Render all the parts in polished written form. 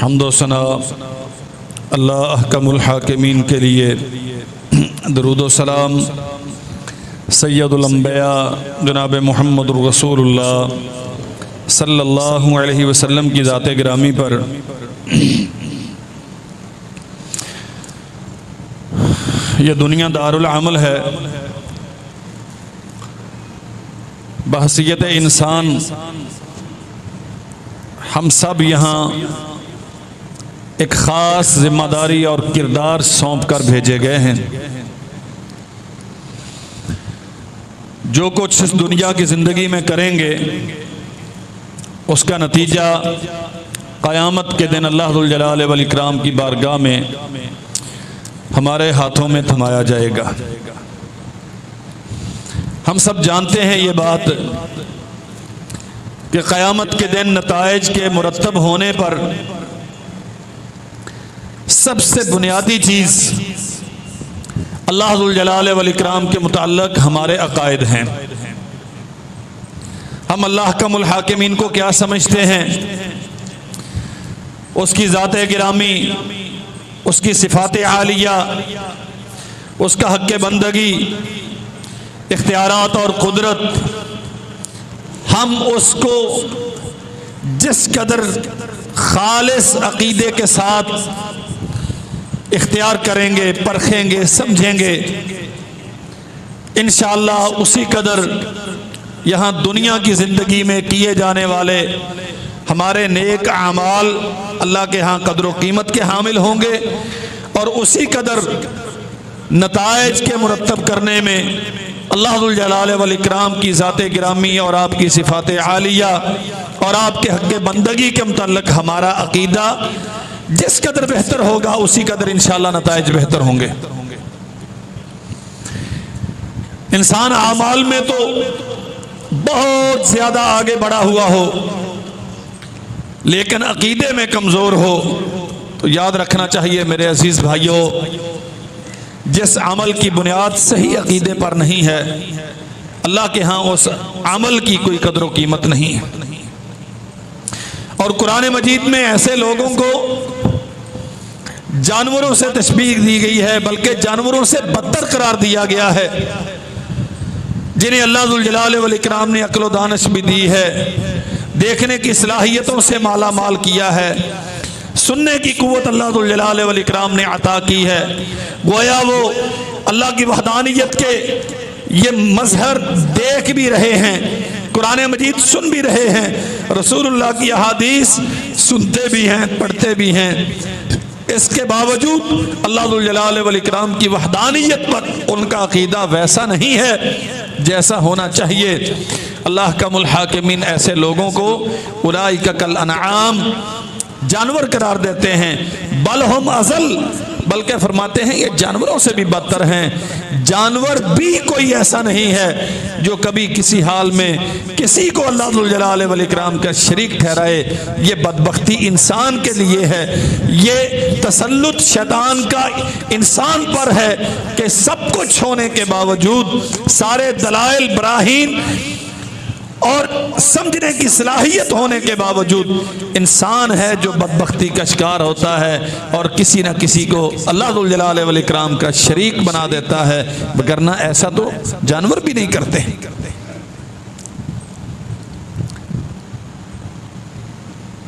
हम्दो सना अल्लाह अहकमुल हाकिमीन के लिए, दरूद व सलाम सैयदुल अंबिया जनाब मुहम्मदुर रसूलुल्लाह सल्लल्लाहु अलैहि वसल्लम की ज़ात गिरामी पर। यह दुनिया दारुल अमल है। बहसियत इंसान हम सब यहाँ एक ख़ास जिम्मेदारी और किरदार सौंप कर भेजे गए हैं। जो कुछ इस दुनिया की ज़िंदगी में करेंगे उसका नतीजा क़यामत के दिन अल्लाह जुल जलाल वल इकराम की बारगाह में हमारे हाथों में थमाया जाएगा। हम सब जानते हैं ये बात कि क़यामत के दिन नताइज के मुरतब होने पर सबसे बुनियादी चीज़ अल्लाह जुल जलाल वल इकराम के मुताल्लिक़ हमारे अक़ायद हैं। हम अल्लाह अहकमुल हाकिमीन को क्या समझते हैं, उसकी ज़ात गिरामी, उसकी सिफ़ात आलिया, उसका हक़ बंदगी, इख्तियारात और कुदरत, हम उसको जिस कदर खालिस अक़ीदे के साथ इख्तियार करेंगे, परखेंगे, समझेंगे, इंशाअल्लाह उसी कदर यहाँ दुनिया की ज़िंदगी में किए जाने वाले हमारे नेक आमाल अल्लाह के यहाँ कदर व कीमत के हामिल होंगे और उसी कदर नताइज के मुरतब करने में अल्लाह जुल जलाल वल इकराम की ज़ात गिरामी और आपकी सिफ़ात आलिया और आपके हक़ बंदगी के मुताल्लिक़ हमारा अक़ीदा जिस कदर बेहतर होगा उसी कदर इंशाअल्लाह नताइज बेहतर होंगे। इंसान आमाल में तो बहुत ज़्यादा आगे बढ़ा हुआ हो लेकिन अक़ीदे में कमज़ोर हो तो याद रखना चाहिए मेरे अजीज़ भाइयों, जिस अमल की बुनियाद सही अक़ीदे पर नहीं है अल्लाह के यहाँ उस अमल की कोई कदर व कीमत नहीं है। और कुरान मजीद में ऐसे लोगों को जानवरों से तशबीह दी गई है, बल्कि जानवरों से बदतर करार दिया गया है, जिन्हें अल्लाह जुल जलाल वल इकराम ने अक्ल व दानिश भी दी है, देखने की सलाहियतों से माला माल किया है, सुनने की कुव्वत अल्लाह जुल जलाल वल इकराम ने अता की है। गोया वो अल्लाह की वहदानियत के ये मजहर देख भी रहे हैं, कुरान मजीद सुन भी रहे हैं, रसूलुल्लाह की अहादीस सुनते भी हैं, पढ़ते भी हैं। इसके बावजूद अल्लाह जुल जलाल वल इकराम की वहदानियत पर उनका अक़ीदा वैसा नहीं है जैसा होना चाहिए। अल्लाह अहकमुल हाकिमीन ऐसे लोगों को उलाइका कल अनआम जानवर करार देते हैं, बल हम अज़ल, बल्कि फरमाते हैं ये जानवरों से भी बदतर हैं। जानवर भी कोई ऐसा नहीं है जो कभी किसी हाल में किसी को अल्लाह जुल जलाल वल इकराम का शरीक ठहराए। ये बदबख्ती इंसान के लिए है, ये तसल्लुत शैतान का इंसान पर है कि सब कुछ होने के बावजूद, सारे दलाइल बराहीन और समझने की सलाहियत होने के बावजूद इंसान है जो बदबख्ती का शिकार होता है और किसी न किसी को अल्लाह जुल जलाल वल इकराम का शरीक बना देता है, वरना ऐसा तो जानवर भी नहीं करते।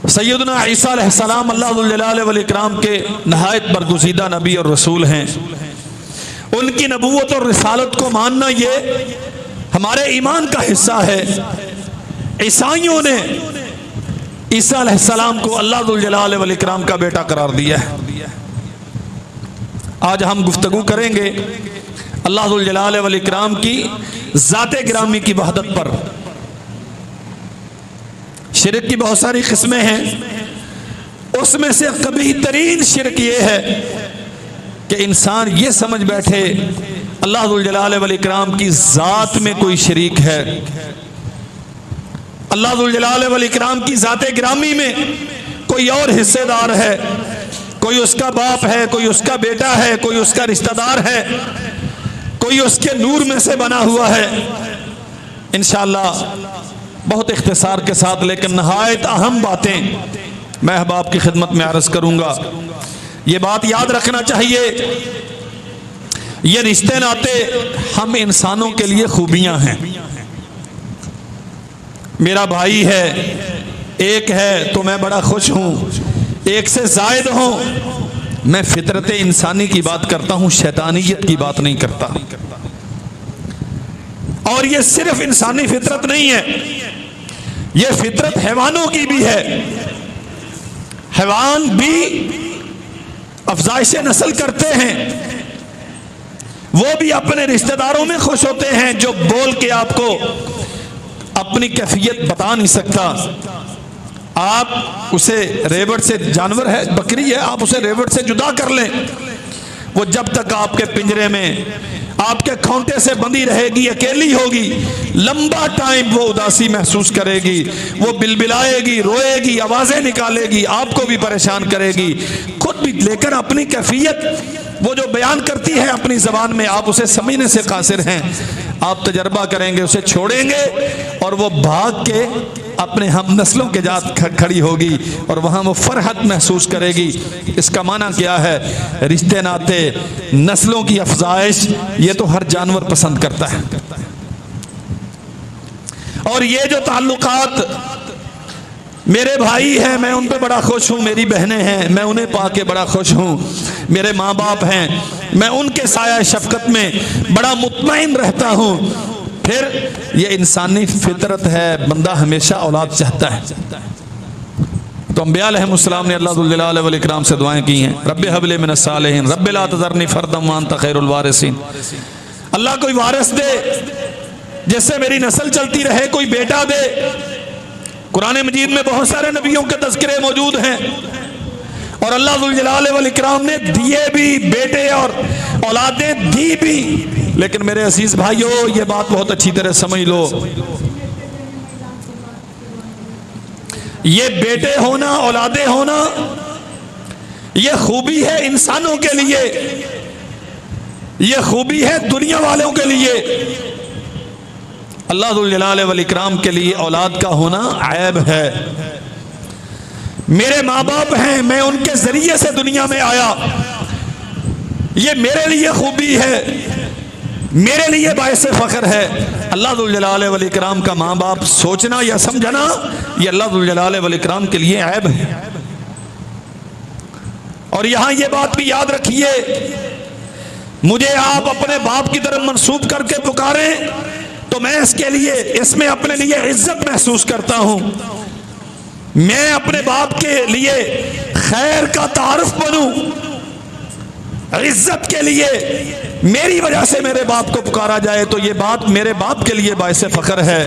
सैयदना ईसा अलैहिस्सलाम अल्लाह जुल जलाल वल इकराम के नहायत बरगुज़ीदा नबी और रसूल हैं। उनकी नबूवत और रिसालत को मानना ये हमारे ईमान का हिस्सा है। ईसाइयों ने ईसा अलैहिस्सलाम को अल्लाह जुल जलाल वल इकराम का बेटा करार दिया है। आज हम गुफ्तगू करेंगे अल्लाह जुल जलाल वल इकराम की ज़ात गिरामी की वहदत पर। शिरक की बहुत सारी किस्में हैं, उसमें से कभी तरीन शिरक ये है कि इंसान ये समझ बैठे अल्लाह जुल जलाल वल इकराम की ज़ात में कोई शरीक है, अल्लाह जुल जलाल वल इकराम की ज़ात गिरामी में कोई और हिस्सेदार है, कोई उसका बाप है, कोई उसका बेटा है, कोई उसका रिश्तेदार है, कोई उसके नूर में से बना हुआ है। इंशाअल्लाह बहुत इख्तिसार के साथ लेकिन नहायत अहम बातें मैं अहबाब की खिदमत में अर्ज करूंगा, ये बात याद रखना चाहिए, ये रिश्ते नाते हम इंसानों के लिए खूबियां हैं। मेरा भाई है, एक है तो मैं बड़ा खुश हूं, एक से जायद हूं, मैं फितरत इंसानी की बात करता हूं, शैतानियत की बात नहीं करता। और ये सिर्फ इंसानी फितरत नहीं है, ये फितरत हैवानों की भी है। हैवान भी अफजाइश नस्ल करते हैं, वो भी अपने रिश्तेदारों में खुश होते हैं जो बोल के आपको अपनी कैफियत बता नहीं सकता। आप उसे रेवड़ से, जानवर है, बकरी है, आप उसे रेवड़ से जुदा कर लें, वो जब तक आपके पिंजरे में आपके खोंटे से बंधी रहेगी, अकेली होगी, लंबा टाइम वो उदासी महसूस करेगी, वो बिलबिलाएगी, रोएगी, आवाजें निकालेगी, आपको भी परेशान करेगी, खुद भी। लेकिन अपनी कैफियत वो जो बयान करती है अपनी जबान में, आप उसे समझने से कासिर हैं। आप तजर्बा करेंगे, उसे छोड़ेंगे और वो भाग के अपने हम नस्लों के जात खड़ी होगी और वहां वो फरहत महसूस करेगी। इसका माना क्या है? रिश्ते नाते, नस्लों की अफजाइश, ये तो हर जानवर पसंद करता है। और ये जो ताल्लुकात, मेरे भाई हैं, मैं उन पे बड़ा खुश हूँ, मेरी बहनें हैं, मैं उन्हें पाके बड़ा खुश हूँ, मेरे माँ बाप हैं, मैं उनके साया शफकत में बड़ा मुतमईन रहता हूँ। फिर ये इंसानी फितरत है, बंदा हमेशा औलाद चाहता है। तो अंबिया अलैहिमुस्सलाम ने अल्लाह जुल जलाल वल इकराम से दुआएं की हैं, रब्बि हबली मिनस सालिहीन, रब्बि ला तज़रनी फर्दम व अंता खैरुल वारिसीन। अल्लाह कोई वारिस दे जिससे मेरी नस्ल चलती रहे, कोई बेटा दे। कुरान मजीद में बहुत सारे नबियों के तज़किरे मौजूद हैं और अल्लाह जुल जलाल वल इकराम ने दिए भी बेटे और औलादें दी भी। लेकिन मेरे अजीज भाइयों, ये बात बहुत अच्छी तरह समझ लो, ये बेटे होना, औलादें होना, ये खूबी है इंसानों के लिए, ये खूबी है दुनिया वालों के लिए। अल्लाह जुल जलाल वल इकराम के लिए औलाद का होना ऐब है। मेरे माँ बाप हैं, मैं उनके जरिए से दुनिया में आया, ये मेरे लिए खूबी है, मेरे लिए बायसे फख्र है। अल्लाह जुल जलाल वल इकराम का माँ बाप सोचना या समझना, ये अल्लाह जुल जलाल वल इकराम के लिए ऐब है। और यहां ये बात भी याद रखिए, मुझे आप अपने बाप की तरफ मंसूब करके पुकारें तो मैं इसके लिए, इसमें अपने लिए इज्जत महसूस करता हूं। मैं अपने बाप के लिए खैर का तारुफ बनूं, इज्जत के लिए मेरी वजह से मेरे बाप को पुकारा जाए, तो ये बात मेरे बाप के लिए बायसे फख्र है।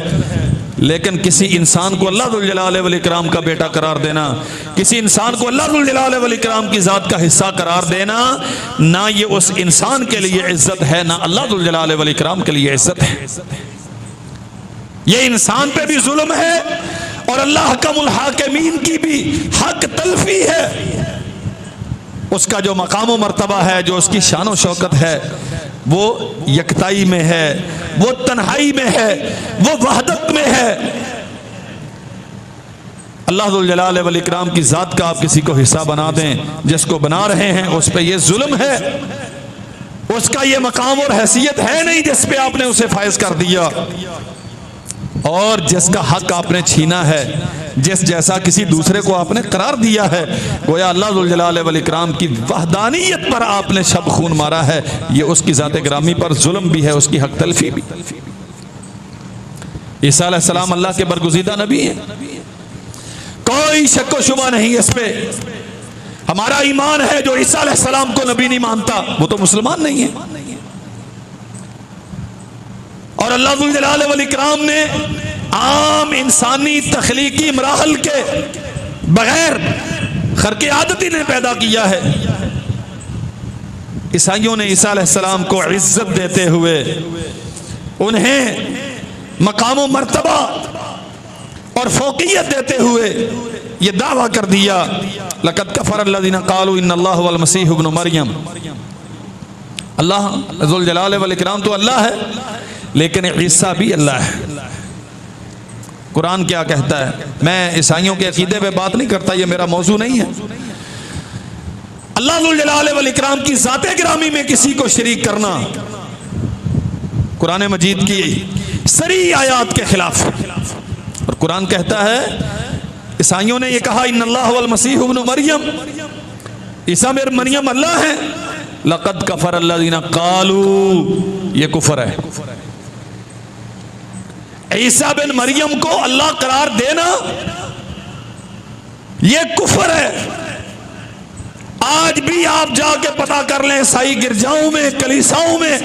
लेकिन किसी इंसान को अल्लाह जुल जलाल वल इकराम का बेटा करार देना, किसी इंसान को अल्लाह जुल जलाल वल इकराम की ज़ात का हिस्सा करार देना, ना ये उस इंसान के लिए इज्जत है, ना अल्लाह जुल जलाल वल इकराम के लिए इज्जत है। ये इंसान पे भी जुल्म है और अल्लाह हकमुल हाकिमीन की भी हक तलफी है। उसका जो मकाम मर्तबा है, जो उसकी शान व शौकत है, वो यकताई में है, वो तन्हाई में है, वो वहदत में है। अल्लाह जुल जलाल वल इकराम की ज़ात का आप किसी को हिस्सा बना दें, जिसको बना रहे हैं उस पर यह जुल्म है, उसका ये मकाम और हैसियत है नहीं जिस पे आपने उसे फायज कर दिया। और जिसका हक आपने छीना है, जिस जैसा किसी दूसरे को आपने करार दिया है, गोया अल्लाह जुल जलाल वल इकराम की वहदानियत पर आपने शब खून मारा है। ये उसकी ज़ात ग्रामी पर जुल्म भी है, उसकी हक तलफी भी। ईसा अलैहिस्सलाम अल्लाह के बरगुज़ीदा नबी हैं, कोई शक व शुबा नहीं इस पे। हमारा ईमान है, जो ईसा अलैहिस्सलाम को नबी नहीं मानता वो तो मुसलमान नहीं है। और अल्लाह जुल जलाल वल इकराम ने आम इंसानी तख्लीकी मराहल के बगैर खर्के आदती ने पैदा किया है। ईसाइयों ने ईसा अलैहिस्सलाम को इज्जत देते हुए उन्हें मकाम मर्तबा और फौकियत देते हुए ये दावा कर दिया, लक़द कफ़र अल्लज़ीना क़ालू इन्नल्लाह वल मसीह इब्न मरियम। अल्लाह जुल जलाल वल इकराम तो अल्लाह है, लेकिन ईसा भी अल्लाह है। कुरान क्या कहता है। मैं ईसाइयों के अकीदे पे बात नहीं करता, ये मेरा मौजू नहीं है। अल्लाह ज़ुल जलाल वल इकराम की ज़ाते गिरामी में किसी को शरीक करना कुरान मजीद की सरी आयात के खिलाफ। और कुरान कहता है, ईसाइयों ने ये कहा इन्नल्लाह वल मसीह इब्न मरियम, ईसा मेरे मरियम अल्लाह है। लक़द कफ़र अल्लज़ीना क़ालू, ये कुफर है। ईसा बिन मरियम को अल्लाह करार देना ये कुफर है। आज भी आप जाके पता कर लें ईसाई गिरजाओं में, कलीसाओं में,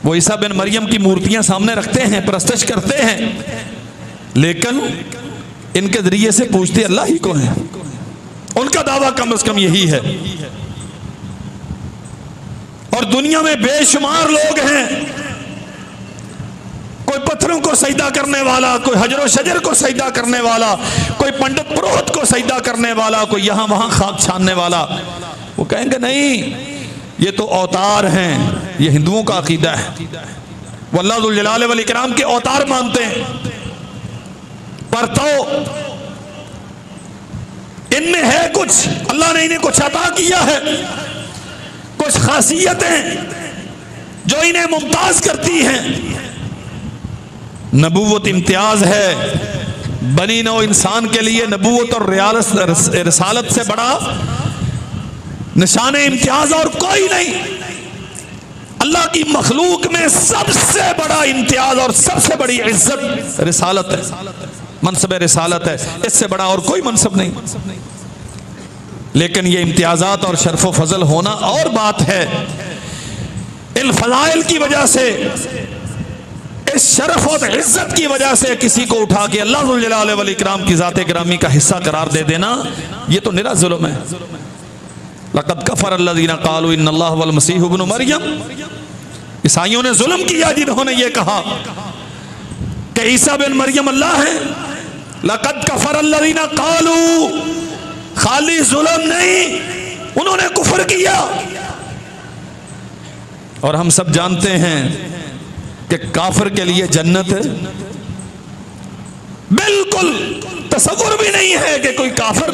वो ईसा बिन मरियम की मूर्तियां सामने रखते हैं, परस्तश करते हैं, लेकिन इनके जरिए से पूछते अल्लाह ही को है। उनका दावा कम से कम यही है। और दुनिया में बेशुमार लोग हैं, कोई पत्थरों को सजदा करने वाला, कोई हजर शजर को सजदा करने वाला, कोई पंडित पुरोहित को सजदा करने वाला, कोई यहां वहां खाक छानने वाला। वो कहेंगे नहीं, ये तो अवतार हैं, ये हिंदुओं का अकीदा है। वो अल्लाह ज़ुल जलाल वल इकराम के अवतार मानते हैं, पर तो इनमें है कुछ, अल्लाह ने इन्हें कुछ अता किया है, कुछ खासियतें जो इन्हें मुमताज करती हैं। नबूवत इम्तियाज है। बनी नौ इंसान के लिए नबूवत और रिसालत से बड़ा निशान इम्तियाज और कोई नहीं। अल्लाह की मखलूक में सबसे बड़ा इम्तियाज और सबसे बड़ी इज्जत रिसालत है, मनसब रिसालत है। इससे बड़ा और कोई मनसब नहीं। लेकिन ये इम्तियाजात और शर्फ व फजल होना और बात है। इन फजाइल की वजह से, इस शरफ और इज्जत की वजह से किसी को उठा के अल्लाह ज़ुल जलाल वल इकराम की ज़ाते गिरामी का हिस्सा करार दे देना, ये तो निरा जुल्म है। लक़द कफ़र अल्लज़ीना क़ालू इन्नल्लाह वल मसीह इब्न मरियम, ईसाइयों ने जुल्म किया जिन्होंने ये कहा कि ईसा बिन मरियम अल्लाह है। लक़द कफ़र अल्लज़ीना क़ालू, खाली जुल्म नहीं, उन्होंने कुफर किया। और हम सब जानते हैं कि काफिर के लिए जन्नत बिल्कुल तसव्वुर भी नहीं है कि कोई काफिर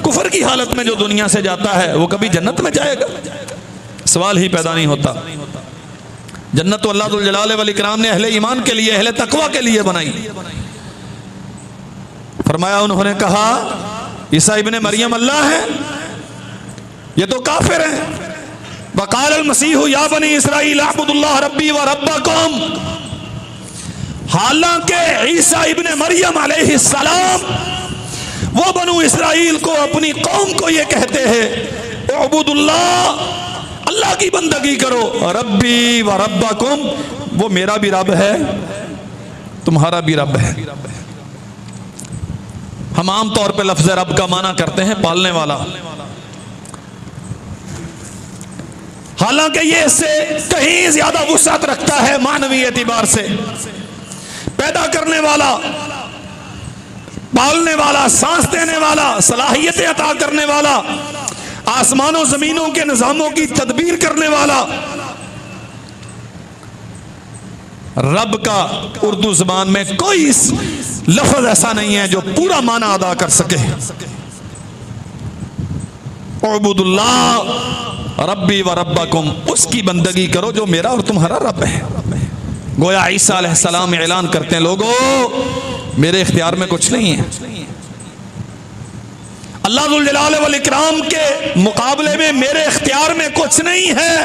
कुफर की हालत में जो दुनिया से जाता है वो कभी जन्नत में जाएगा। सवाल ही पैदा नहीं होता। जन्नत तो अल्लाह ज़ुल जलाल वल इकराम ने अहले ईमान के लिए, अहले तकवा के लिए बनाई। फरमाया, उन्होंने कहा ईसा इब्ने मरियम अल्लाह है, ये तो काफिर है। वक़ाल अल मसीह या बनी इसराइल अअबुदुल्लाह रब्बी व रब्बकुम, हालांकि ईसा इब्ने मरियम अलैहिस्सलाम वो बनु इसराइल को, अपनी कौम को ये कहते हैं अअबुदुल्लाह, अल्लाह की बंदगी करो, रब्बी व रब्बकुम, वो मेरा भी रब है, तुम्हारा भी रब है। हम आम तौर पे लफ्ज़ रब का माना करते हैं पालने वाला, हालांकि ये इससे कहीं ज्यादा वुसअत रखता है मानवी एतबार से। पैदा करने वाला, पालने वाला, सांस देने वाला, सलाहियतें अता करने वाला, आसमानों जमीनों के निजामों की तदबीर करने वाला। रब का उर्दू जुबान में कोई लफ्ज ऐसा नहीं है जो पूरा माना अदा कर सके। उबुदुल्लाह रब्बी व रब्बकुम, उसकी बंदगी करो जो मेरा और तुम्हारा रब है। गोया ईसा अलैहिस्सलाम ऐलान करते हैं, लोगों मेरे इख्तियार में कुछ नहीं है। अल्लाह ज़ुल जलाल वल इकराम के मुकाबले में मेरे इख्तियार में कुछ नहीं है।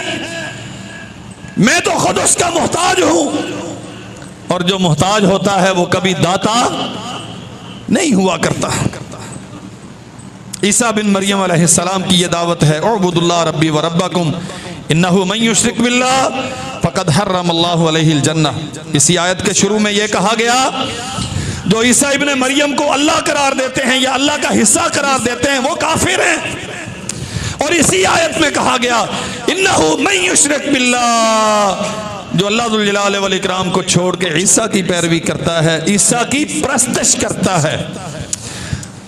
मैं तो खुद उसका मोहताज हूं, और जो मोहताज होता है वो कभी दाता नहीं हुआ करता। ईसा बिन मरियम अलैहिस्सलाम की ये दावत है, उअबुदुल्लाह रब्बी व रब्बकुम इन्नहु मन युश्रिक बिल्लाह फ़क़द हर्रमल्लाहु अलैहिल जन्नह। इसी आयत के शुरू में यह कहा गया, जो ईसा इब्ने मरियम को अल्लाह करार देते हैं या अल्लाह का हिस्सा करार देते हैं वो काफिर हैं। और इसी आयत में कहा गया इन्नहु मन युश्रिक बिल्लाह, जो अल्लाह ज़ुल जलाल वल इकराम को छोड़ के ईसा की पैरवी करता है, ईसा की परस्तिश करता है,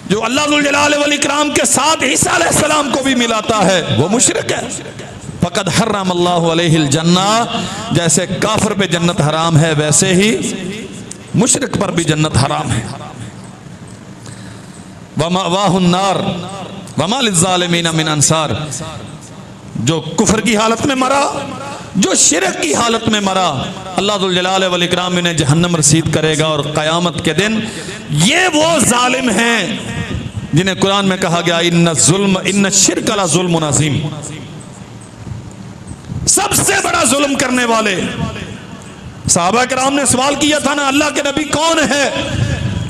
जो अल्लाह ज़ुल जलाल वल इकराम के साथ ईसा अलैहिस्सलाम को भी मिलाता है, वो मुशरिक है। फ़क़द हर्रमल्लाहु अलैहिल जन्नह, जैसे काफिर पे जन्नत हराम है वैसे ही मुशरिक पर भी जन्नत हराम है। वमावाहुन्नार वमा लिज़्ज़ालिमीना मिन अंसार, जो कुफ्र की हालत में मरा, जो शिरक की हालत में मरा, अल्लाह जुल जलाल वल इकराम इन्हें जहन्नम रसीद करेगा। और क़यामत के दिन ये वो जालिम हैं जिन्हें कुरान में कहा गया इन्न शिर्क ला ज़ुल्मुन अज़ीम, सबसे बड़ा जुल्म करने वाले। सहाबा किराम ने सवाल किया था ना, अल्लाह के नबी कौन है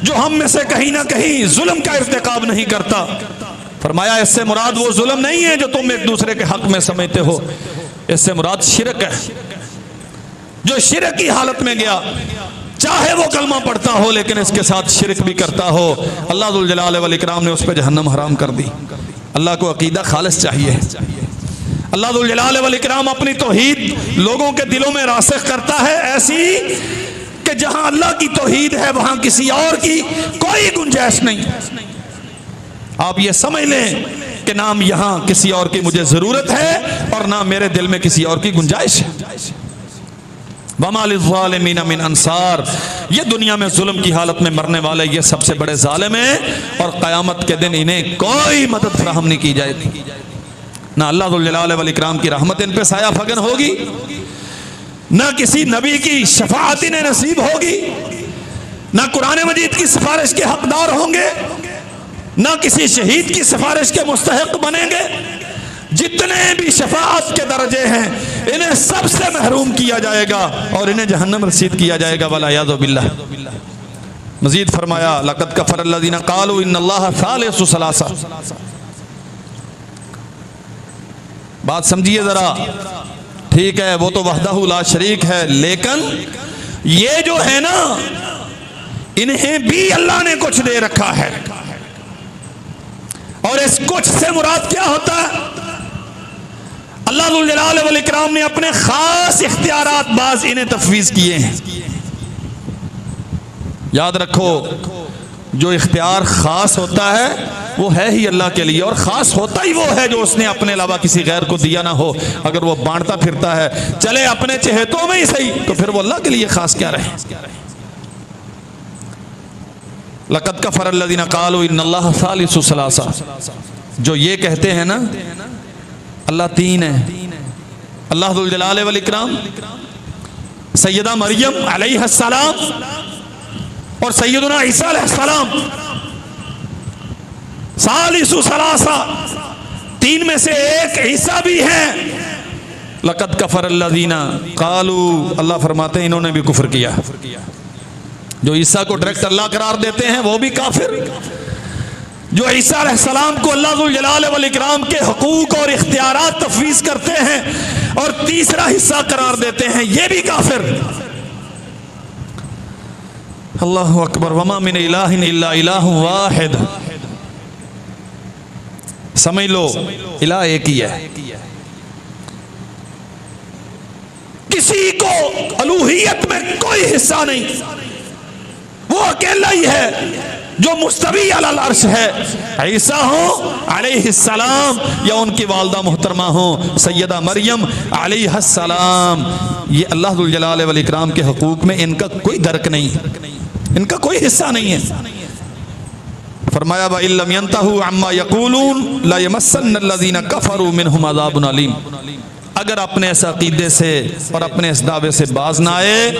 जो हम में से कहीं ना कहीं जुल्म का इर्तिकाब नहीं करता? फरमाया इससे मुराद वो जुल्म नहीं है जो तुम एक दूसरे के हक में समझते हो, इससे मुराद शिरक है। जो शिरक की हालत में गया, चाहे वो कलमा पढ़ता हो लेकिन इसके साथ शिरक भी करता हो, अल्लाह जुल जलाल वल इकराम ने उस पर जहन्नम हराम कर दी। अल्लाह को अकीदा खालिस चाहिए। अल्लाह जुल जलाल वल इकराम अपनी तौहीद लोगों के दिलों में रासिख करता है, ऐसी कि जहां अल्लाह की तौहीद है वहां किसी और की कोई गुंजाइश नहीं। आप ये समझ लें कि नाम यहां किसी और की मुझे जरूरत है और ना मेरे दिल में किसी और की गुंजाइश है। वमा लिज़्ज़ालिमीना मिन अंसार, ये दुनिया में जुल्म की हालत में मरने वाले ये सबसे बड़े जालिम हैं और क़यामत के दिन इन्हें कोई मदद फराहम नहीं की जाएगी। ना अल्लाह जुल जलाल वल इकराम की रहमत इन पे साया फगन होगी, ना किसी नबी की शफाअत इन्हें नसीब होगी, ना कुरान मजीद की सिफारिश के हकदार होंगे, ना किसी शहीद की सिफारिश के मुस्तहिक बनेंगे। जितने भी शफाअत के दर्जे हैं इन्हें सबसे महरूम किया जाएगा और इन्हें जहन्नम रसीद किया जाएगा। वलयाज़ु बिल्लाह। मजीद फरमाया लक़द कफ़र अल्लज़ीना क़ालू इन्नल्लाह सालिसु सलासा। बात समझिए जरा, ठीक है वो तो वहदहू ला शरीक है, लेकिन ये जो है ना इन्हें भी अल्लाह ने कुछ दे रखा है और इस कुछ से मुराद क्या होता है? अल्लाह जुल जलाल वल इकराम ने अपने खास इख्तियारात बाज इन्हें तफवीज किए हैं। याद रखो, जो इख्तियार खास होता है वो है ही अल्लाह के लिए, और खास होता ही वो है जो उसने अपने अलावा किसी गैर को दिया ना हो। अगर वो बांटता फिरता है, चले अपने चहेतों में ही सही, तो फिर वो अल्लाह के लिए खास क्या रहे। लक़द कफ़र अल्लज़ीना क़ालू इन्नल्लाह सालिसु सलासा, जो ये कहते हैं ना अल्लाह तीन है। अल्लाह जुल जलाल वल इकराम सैयदा मरियम अलैहिस्सलाम और सैयदना ईसा अलैहिस्सलाम सालिसु सलासा, तीन में से एक ईसा भी है। लक़द कफ़र अल्लज़ीना क़ालू, अल्लाह फरमाते हैं इन्होंने भी कुफ्र किया। जो ईसा को डायरेक्ट अल्लाह करार देते हैं वो भी काफिर, जो ईसा अलैहिस्सलाम को अल्लाह जुल जलाल वल इकराम के हुकूक और इख्तियारात तफवीज़ करते हैं और तीसरा हिस्सा करार देते हैं, ये भी काफिर। अल्लाहु अकबर। वमा मिन इलाहिन इल्ला इलाहुन वाहिद। समझ लो इलाह एक ही है, किसी को अलूहियत में कोई हिस्सा नहीं, वो अकेला ही है जो मुस्तवी अलल अर्श है। ईसा हो अलैहिस्सलाम या उनकी वालदा मोहतरमा हो सैयदा मरियम अलैहिस्सलाम, ये अल्लाह जुल जलाल वल इकराम के हुकूक में इनका कोई दर्क नहीं, इनका कोई हिस्सा नहीं है। फरमाया व इल्लम यंतहू अम्मा यकूलून ला यमस्सन्नल्लज़ीना कफ़रू मिनहुम अज़ाबुन अलीम। अगर अपने इस अकीदे से और अपने इस दावे से बाज ना आए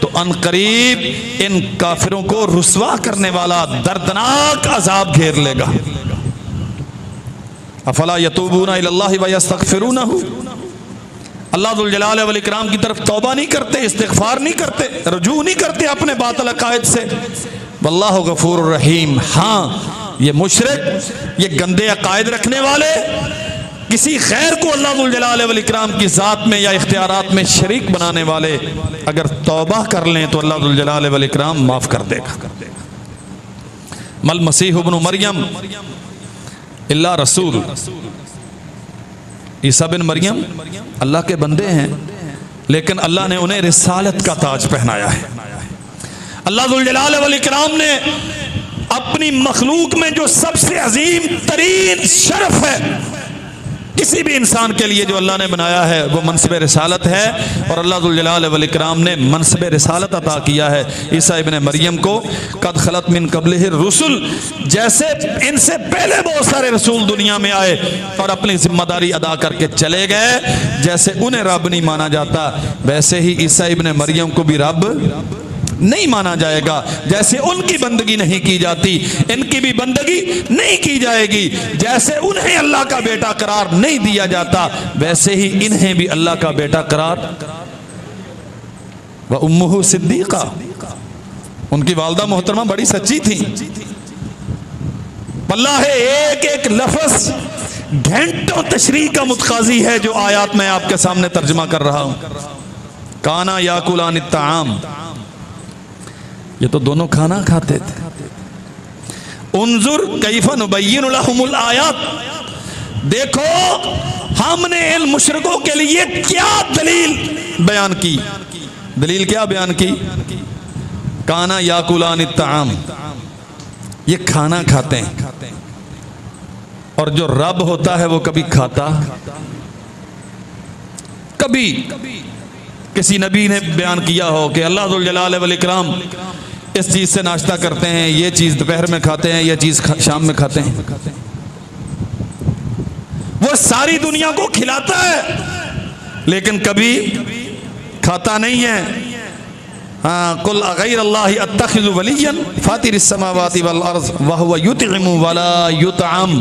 तो अनकरीब इन काफिरों को रुसवा करने वाला दर्दनाक अजाब घेर लेगा। अफला यतूबूना इलल्लाहि व यस्तगफिरूनहु, अल्लाह जुल जलाल वल इकराम की तरफ तौबा नहीं करते, इस्तिगफार नहीं करते, रुजू नहीं करते अपने बातिल अकायद से। वल्लाहु गफूरुर रहीम। हाँ, ये मुशरिक, ये गंदे अकायद रखने वाले, किसी खैर को अल्लाह जुल जलाल वल इकराम की ज़ात में या इख्तियारात में शरीक बनाने वाले अगर तौबा कर लें तो अल्लाह जुल जलाल वल इकराम माफ़ कर देगा। मल मसीह इब्नु मरियम इल्ला रसूल। ईसा बिन मरियम अल्लाह के बंदे हैं, लेकिन अल्लाह ने उन्हें रिसालत का ताज पहनाया है। अल्लाह जुल जलाल वल इकराम ने अपनी मखलूक में जो सबसे अजीम तरीन शरफ है किसी भी इंसान के लिए जो अल्लाह ने बनाया है वो मनसब रिसालत है, और अल्लाह जुल जलाल वल इकराम ने मनसब रिसालत अता किया है ईसा इब्ने मरियम को। कद खलत मिन क़ब्लिहि रुसुल, जैसे इनसे पहले बहुत सारे रसूल दुनिया में आए और अपनी जिम्मेदारी अदा करके चले गए, जैसे उन्हें रब नहीं माना जाता वैसे ही ईसा इब्ने मरियम को भी रब नहीं माना जाएगा। जैसे उनकी बंदगी नहीं की जाती, इनकी भी बंदगी नहीं की जाएगी। जैसे उन्हें अल्लाह का बेटा करार नहीं दिया जाता, वैसे ही इन्हें भी अल्लाह का बेटा करार। व उम्मुहु सिद्दीका, उनकी वालदा मोहतरमा बड़ी सच्ची थी। अल्लाह है एक एक लफ्ज घंटों तशरीह का मुतकाजी है, जो आयात में आपके सामने तर्जुमा कर रहा हूं। काना याकुलान ताम, ये तो दोनों खाना खाते थे। उन्जुर कैफा नुबय्यिनु लहुमुल आयात, देखो हमने इन मुशरिकों के लिए क्या दलील बयान की। दलील क्या बयान की? काना याकुलान ताम, ये खाना खाते हैं, और जो रब होता है वो कभी खाता, कभी किसी नबी ने बयान किया हो कि अल्लाह जुल जलाल वल इकराम इस चीज से नाश्ता करते हैं, ये चीज दोपहर में खाते हैं, ये चीज शाम में खाते हैं। वो सारी दुनिया को खिलाता है लेकिन कभी खाता नहीं है। हाँ, कुल अगैर अल्लाहि अत्तखिज़ु वलिय्यन फातिरिस समावाति वल अर्ज़ व हुवा युतइमु वला युतअम।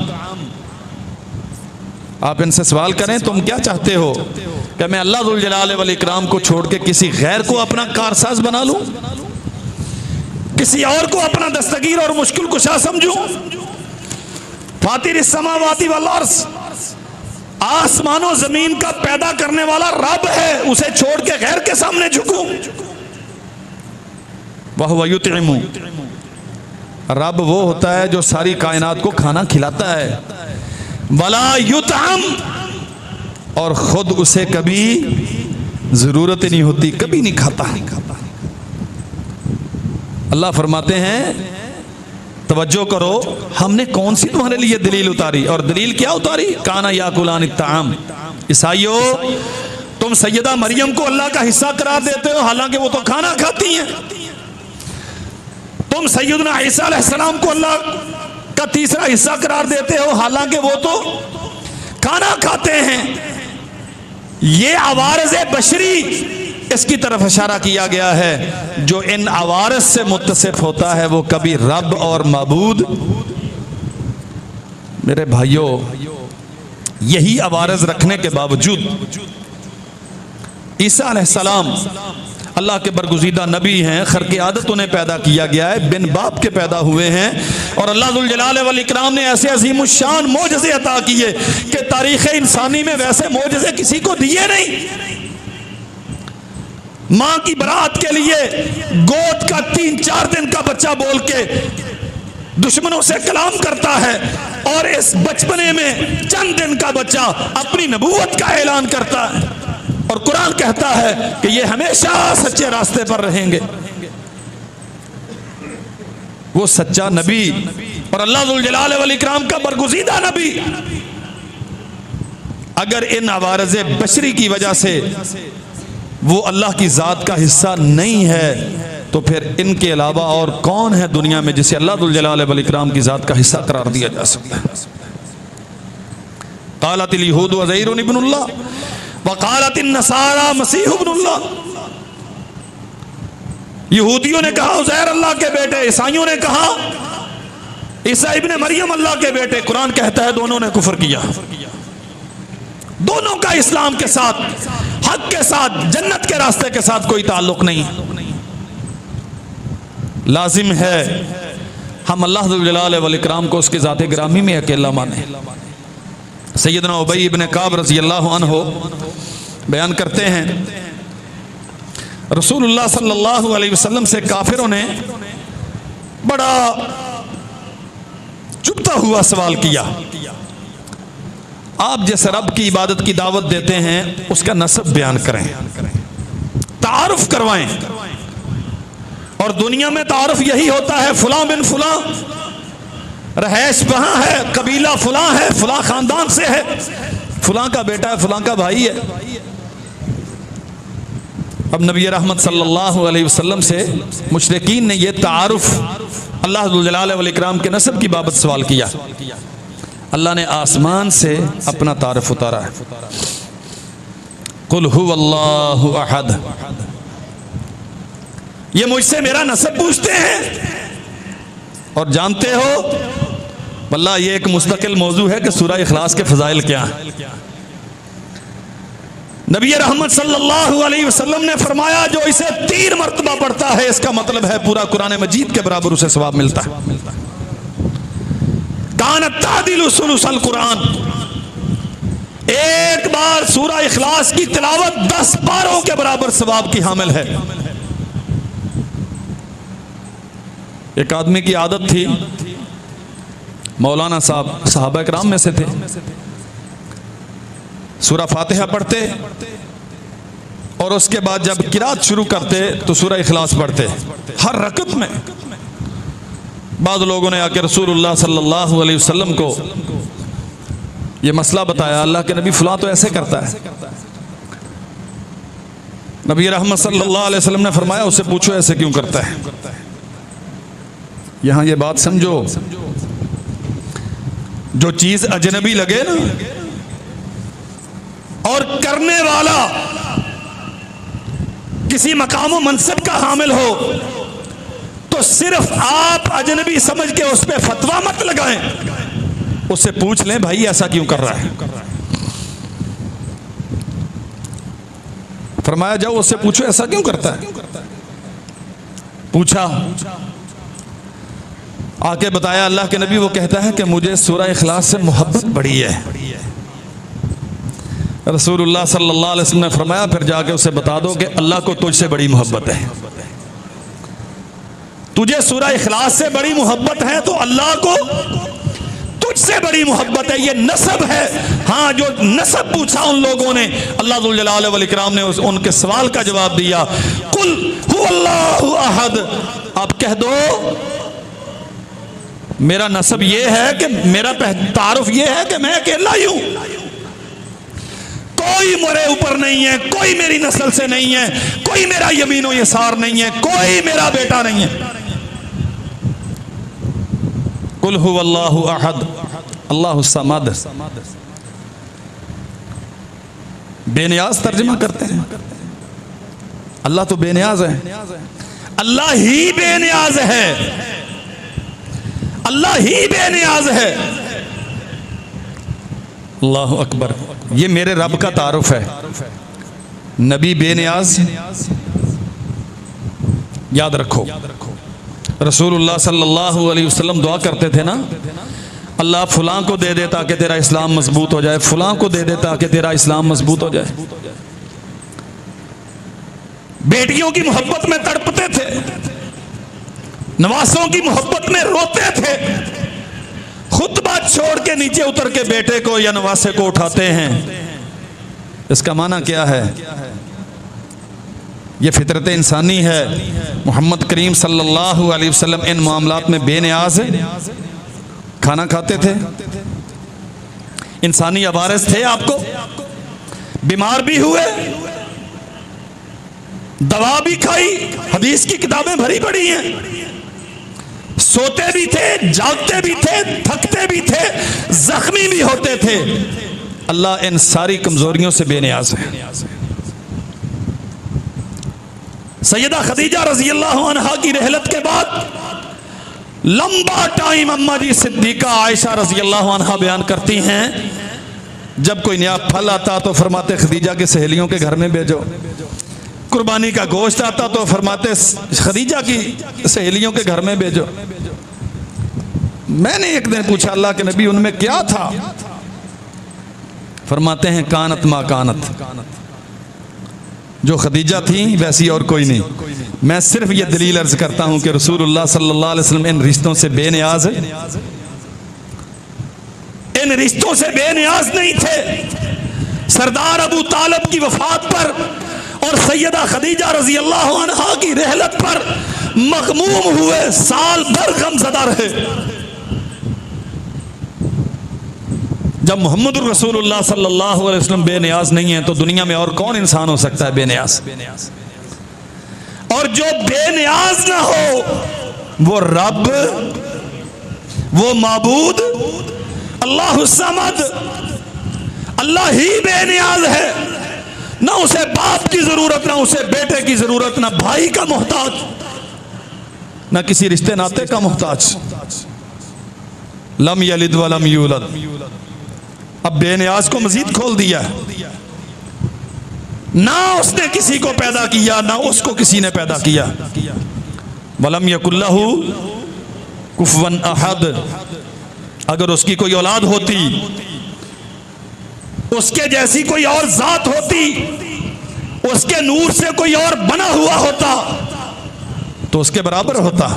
आप इनसे सवाल करें तुम क्या चाहते हो, कि मैं अल्लाह जुल जलाल वल इकराम को छोड़ के किसी गैर को अपना कारसाज बना लूं, किसी और को अपना दस्तगीर और मुश्किल कुशा समझूं? फातिरिस समावाति वल अर्ज़, आसमानों जमीन का पैदा करने वाला रब है, उसे छोड़ के गैर के सामने झुकूं? वहुवा युतइमु, रब वो होता है जो सारी कायनात को खाना खिलाता है। वला युतअम, और खुद उसे कभी जरूरत नहीं होती, कभी नहीं खाता। अल्लाह फरमाते हैं तवज्जो करो, हमने कौन सी तुम्हारे लिए दलील उतारी, और दलील क्या उतारी? काना याकुलान ताम। ईसाइयों, तुम सैयदा मरियम को अल्लाह का हिस्सा करार देते हो, हालांकि वो तो खाना खाती हैं। तुम सैयदना ईसा अलैहिस्सलाम को अल्लाह का तीसरा हिस्सा करार देते हो, हालांकि वो तो खाना खाते हैं। ये आवारज़ बशरी, इसकी तरफ इशारा किया गया है। जो इन आवारज़ से मुत्तसिफ होता है वो कभी रब और माबूद। मेरे भाइयों, यही आवारज़ रखने के बावजूद ईसा अलैहिस्सलाम अल्लाह के बरगुज़ीदा नबी हैं, खर की आदत उन्हें पैदा किया गया है, बिन बाप के पैदा हुए हैं, और अल्लाह जुल जलाल वल इकराम ने ऐसे अज़ीमुश्शान मोजज़े अता किए कि तारीख़ इंसानी में वैसे मोजज़े किसी को दिए नहीं। माँ की बरात के लिए गोद का 3-4 दिन का बच्चा बोल के दुश्मनों से कलाम करता है, और इस बचपने में चंद दिन का बच्चा अपनी नबूवत का ऐलान करता है, और कुरान कहता है कि ये हमेशा सच्चे रास्ते पर रहेंगे। वो सच्चा नबी और अल्लाह जुल जलाल वल इकराम का बरगुज़ीदा नबी अगर इन आवारज़े बशरी की वजह से वो अल्लाह की ज़ात का हिस्सा नहीं है, तो फिर इनके अलावा और कौन है दुनिया में जिसे अल्लाह जुल जलाल वल इकराम की ज़ात का हिस्सा करार दिया जा सकता है? क़ालतिल यहूदु उज़ैरुन इब्नुल्लाह वक़ालतिन नसारा मसीह इब्नुल्लाह। यहूदियों ने कहा उज़ैर अल्लाह के बेटे, ईसाइयों ने कहा ईसा इब्ने मरियम अल्लाह के बेटे। कुरान कहता है दोनों ने कुफ्र किया। दोनों का इस्लाम के साथ, हक के साथ, जन्नत के रास्ते के साथ कोई ताल्लुक नहीं। लाजिम है हम अल्लाह जुल जलाल वल इकराम को उसकी ज़ात गिरामी में अकेला माने। सैयदना उबई इब्ने काब रज़ी अल्लाहु अन्हु बयान करते हैं, रसूलुल्लाह सल्लल्लाहु अलैहि वसल्लम से काफिरों ने बड़ा चुभता हुआ सवाल किया, आप जिस रब की इबादत की दावत देते हैं उसका नसब बयान करें, तारुफ करवाएं। और दुनिया में तारुफ यही होता है, फुला बिन फुला, रहैश वहां है, कबीला फुला है, फुला खानदान से है, फलां का बेटा है, फलां का भाई है। अब नबी रहमत सल्लल्लाहु अलैहि वसल्लम से मुशरिकीन ने यह तारुफ अल्लाह जुल जलाल वल इकराम के नस्ब की बाबत सवाल किया। अल्लाह ने आसमान से अपना तारुफ उतारा है, कुल हुवल्लाहु अहद। ये मुझसे मेरा नस्ब पूछते हैं और जानते हो वल्लाह ये एक मुस्तकिल मौजू है कि सूरह इखलास के फजाइल क्या हैं। नबी रहमत सल्लल्लाहु अलैहि वसल्लम ने फरमाया जो इसे 3 मरतबा पढ़ता है इसका मतलब है पूरा कुरान मजीद के बराबर उसे सवाब मिलता है। कानत तादिलु सुलुसल कुरान, एक बार सूरह इखलास की तिलावत 10 पारों के बराबर सवाब की हामिल है। एक आदमी की आदत थी, मौलाना साहब सहाबा इकराम में से थे, सूरह फातिहा पढ़ते और उसके बाद जब किरात शुरू करते तो सूरह इखलास पढ़ते हर रकत में। बाद लोगों ने आकर रसूलुल्लाह सल्लल्लाहु अलैहि वसल्लम को ये मसला बताया, अल्लाह के नबी फलां तो ऐसे करता है। नबी रहमत सल्लल्लाहु अलैहि वसल्लम ने फरमाया उससे पूछो ऐसे क्यों करता है। यहां ये बात समझो, जो चीज अजनबी लगे ना और करने वाला किसी मकाम मनसब का हामिल हो तो सिर्फ आप अजनबी समझ के उस पर फतवा मत लगाएं, उससे पूछ लें भाई ऐसा क्यों कर रहा है। फरमाया जाओ उससे पूछो ऐसा क्यों करता है। पूछा, आके बताया अल्लाह के नबी वो कहता है कि मुझे सूरह इखलास से मोहब्बत बड़ी है। रसूलुल्लाह सल्लल्लाहु अलैहि वसल्लम ने फरमाया फिर जाके उसे बता दो कि अल्लाह को तुझसे बड़ी मोहब्बत है। तुझे सूरह इखलास से बड़ी मोहब्बत है तो अल्लाह को तुझसे बड़ी मोहब्बत है। ये नसब है। हाँ, जो नसब पूछा उन लोगों ने, अल्लाह जुल जलाल वल इकराम ने उनके सवाल का जवाब दिया, कुल हुवल्लाहु अहद। आप कह दो मेरा नसब ये है कि मेरा तारुफ ये है कि मैं अकेला ही हूं, कोई मेरे ऊपर नहीं है, कोई मेरी नस्ल से नहीं है, कोई मेरा यमीनो यसार नहीं है, कोई मेरा बेटा नहीं है। कुल हुवल्लाहु अहद अल्लाहु समद। बेनियाज तर्जुमा करते हैं, अल्लाह तो बेनियाज है, अल्लाह ही बेनियाज है, अल्लाह ही बेनियाज है। अल्लाहु अकबर। ये मेरे रब का तारुफ है। नबी बेनियाज, याद रखो रसूलुल्लाह सल्लल्लाहु अलैहि वसल्लम दुआ करते थे ना, अल्लाह फलां को दे दे ताकि तेरा इस्लाम मजबूत हो जाए, फलां को दे दे ताकि तेरा इस्लाम मजबूत हो जाए। बेटियों की मोहब्बत में तड़पते थे, नवासों की मोहब्बत में रोते थे, खुतबा छोड़ के नीचे उतर के बेटे को या नवासे को उठाते हैं। इसका माना क्या है? ये फितरत इंसानी है। मोहम्मद करीम सल्लल्लाहु अलैहि वसल्लम इन मामलात में बेनियाज खाना खाते थे, इंसानी अवारस थे, आपको बीमार भी हुए, दवा भी खाई, हदीस की किताबें भरी पड़ी हैं, सोते भी थे, जागते भी थे, थकते भी थे, जख्मी भी होते थे। अल्लाह इन सारी कमजोरियों से बेनियाज है। सैयदा खदीजा रजी अल्लाह अन्हा की रहलत के बाद लंबा टाइम अम्मा जी सिद्दीका आयशा रजी अल्लाह अन्हा बयान करती हैं, जब कोई नया फल आता तो फरमाते खदीजा की सहेलियों के घर में भेजो, कुर्बानी का गोश्त आता तो फरमाते खदीजा की सहेलियों के घर में भेजो। मैंने एक दिन पूछा अल्लाह के नबी उनमें क्या था? फरमाते हैं कानत मा कानत, जो खदीजा थी वैसी और कोई नहीं। मैं सिर्फ ये दलील अर्ज करता हूं कि रसूलुल्लाह सल्लल्लाहु अलैहि वसल्लम इन रिश्तों से बेनियाज है, इन रिश्तों से बेनियाज नहीं थे। सरदार अबू तालिब की वफात पर और सैयदा खदीजा रजी अल्लाह अन्हा की रहलत पर मगमूम हुए, साल भर गमज़दा रहे। जब मोहम्मद रसूलुल्लाह सल्लल्लाहु अलैहि वसल्लम बेनियाज नहीं है तो दुनिया में और कौन इंसान हो सकता है बेनियाज? और जो बेनियाज ना हो वो रब, वो माबूद अल्लाह समद, अल्लाह ही बेनियाज है। ना उसे बाप की जरूरत, ना उसे बेटे की जरूरत, ना भाई का मोहताज, ना किसी रिश्ते नाते का मोहताज। लम यलिद वलम यूलद। अब बेनियाज को मजीद खोल दिया है। ना उसने किसी को पैदा किया, ना उसको किसी ने पैदा किया। वलम यकुल्लहु कुफवन अहद। अगर उसकी कोई औलाद होती, उसके जैसी कोई और जात होती, उसके नूर से कोई और बना हुआ होता तो उसके बराबर होता।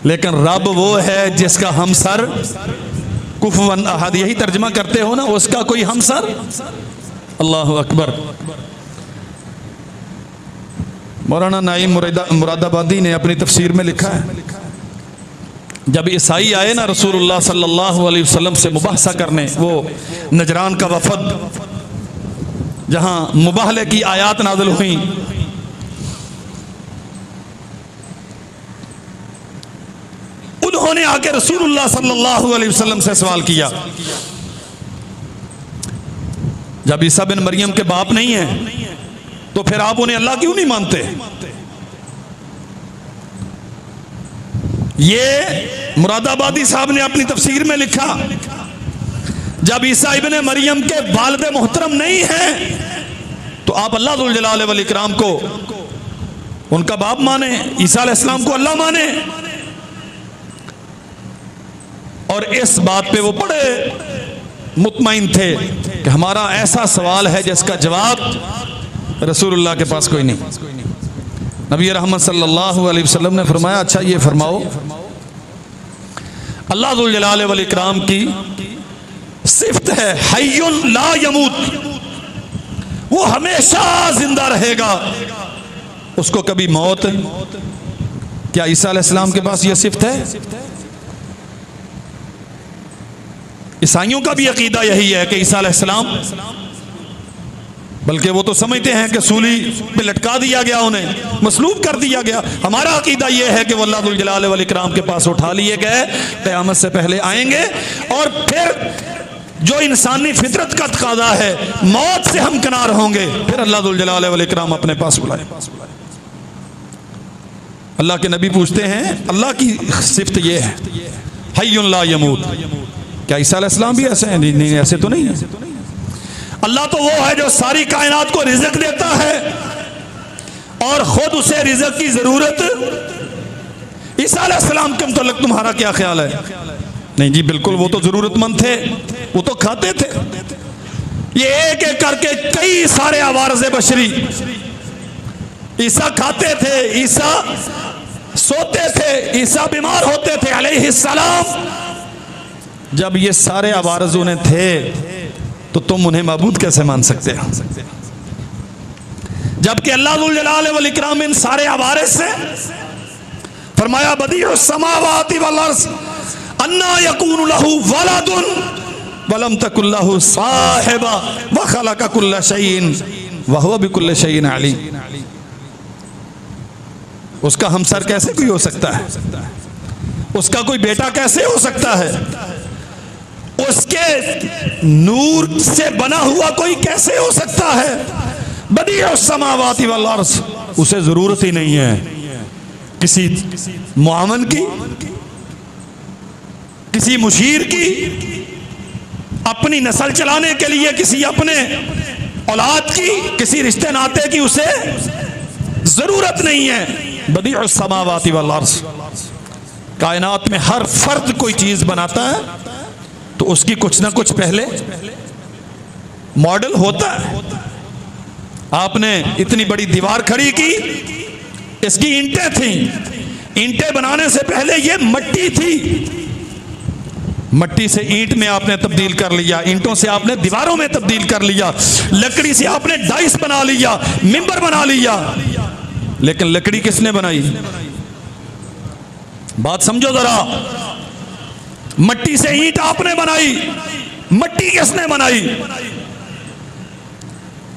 लेकिन रब वो है जिसका हमसर कुफवन अहद। यही तर्जमा करते हो ना, उसका कोई हमसर। अल्लाहु अकबर। मौलाना नाइम मुरादाबादी ने अपनी तफसीर में लिखा है, जब ईसाई आए ना रसूलुल्लाह सल्लल्लाहु अलैहि वसल्लम से मुबाहसा करने, वो नजरान का वफद जहां मुबाहले की आयात नाज़िल हुई, उन्होंने आके रसूलुल्लाह सल्लल्लाहु अलैहि वसल्लम से सवाल किया, जब ईसा बिन मरियम के बाप नहीं है तो फिर आप उन्हें अल्लाह क्यों नहीं मानते? ये मुरादाबादी साहब ने अपनी तफसीर में लिखा, जब ईसा इब्ने मरियम के वालिद मोहतरम नहीं है तो आप अल्लाह जुल जलाल वल इकराम को उनका बाप माने, ईसा अलैहिस्सलाम को अल्लाह माने। और इस बात पे वो बड़े मुतमईन थे कि हमारा ऐसा सवाल है जिसका जवाब रसूलुल्लाह के पास कोई नहीं। नबी रहमत सल्लल्लाहु अलैहि वसल्लम ने फरमाया, अच्छा ये फरमाओ, अल्लाह जुल जलाल वल इकराम की सिफ्त है हय्युन ला यमूत, वो हमेशा जिंदा रहेगा, उसको कभी मौत। क्या ईसा अलैहिस्सलाम के पास यह सिफ्त है? ईसाइयों का भी अकीदा यही है कि ईसा अलैहिस्सलाम, बल्कि वो तो समझते हैं कि सूली पे लटका दिया गया, उन्हें मसलूब कर दिया गया। हमारा अकीदा यह है कि वो अल्लाह जुल जलाल वल इकराम के पास उठा लिए गए, क़यामत से पहले आएंगे और फिर जो इंसानी फितरत का तकादा है, मौत से हम किनार होंगे, फिर अल्लाह जुल जलाल वल इकराम अपने पास बुलाए। अल्लाह के नबी पूछते हैं, अल्लाह की सिफ्त यह है हय्युन ला यमूत, क्या ईसा अलैहिस्सलाम भी ऐसे हैं? नहीं, ऐसे तो नहीं है। अल्लाह तो वो है जो सारी कायनात को रिज़्क़ देता है और खुद उसे रिज़्क़ की जरूरत। ईसा अलैहिस्सलाम के मुतल्लिक़ तुम्हारा क्या ख्याल है? नहीं जी, बिल्कुल, वो तो जरूरतमंद थे, वो तो खाते थे। ये एक एक करके कई सारे आवारज़े बशरी, ईसा खाते थे, ईसा सोते थे, ईसा बीमार होते थे अलैहिस्सलाम। जब ये सारे आवारज़ उन्हें थे तो तुम उन्हें माबूद कैसे मान सकते हो? जबकि अल्लाह जुल जलाल वल इकराम इन सारे आवारज़ से फरमाया, बदीउस समावाति वल अर्ज़ अन्ना यकूनु लहू वलदुन वलम तकुल लहू साहिबा व खलक़ कुल्ल शैइन व हुवा बिकुल्लि शैइन अलीम। उसका हमसर कैसे कोई हो सकता है? उसका कोई बेटा कैसे हो सकता है? उसके नूर से बना हुआ कोई कैसे हो सकता है? बदीउस समावाति वल अर्ज़। उसे जरूरत ही नहीं है किसी मुआवन की, किसी मुशीर की, अपनी नस्ल चलाने के लिए किसी अपने औलाद की, किसी रिश्ते नाते की उसे जरूरत नहीं है। बदीउस समावाति वल अर्ज़। कायनात में हर फर्द कोई चीज बनाता है तो उसकी कुछ ना कुछ पहले मॉडल होता है। आपने इतनी बड़ी दीवार खड़ी की, इसकी ईंटें थी, ईंटें बनाने से पहले ये मट्टी थी, मट्टी से ईंट में आपने तब्दील कर लिया, ईंटों से आपने दीवारों में तब्दील कर लिया, लकड़ी से आपने डाइस बना लिया, मिंबर बना लिया। लेकिन लकड़ी किसने बनाई? बात समझो जरा। मट्टी से ईंट आपने बनाई, मट्टी किसने बनाई?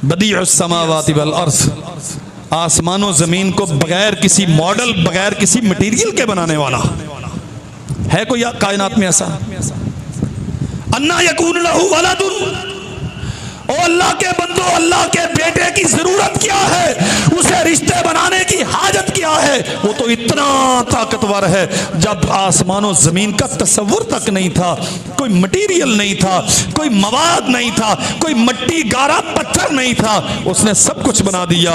बदीउस समावाति वल अर्ज़, आसमानों जमीन को बगैर किसी मॉडल, बगैर किसी मटेरियल के बनाने वाला है कोई कायनात में ऐसा? अन्ना यकून लहू वलदुन, ओ अल्लाह के बंदो, अल्लाह के बेटे की जरूरत क्या है? उसे रिश्ते बनाने की हाजत क्या है? वो तो इतना ताकतवर है, जब आसमानों जमीन का तस्वुर तक नहीं था, कोई मटेरियल नहीं था, कोई मवाद नहीं था, कोई मट्टी गारा पत्थर नहीं था, उसने सब कुछ बना दिया।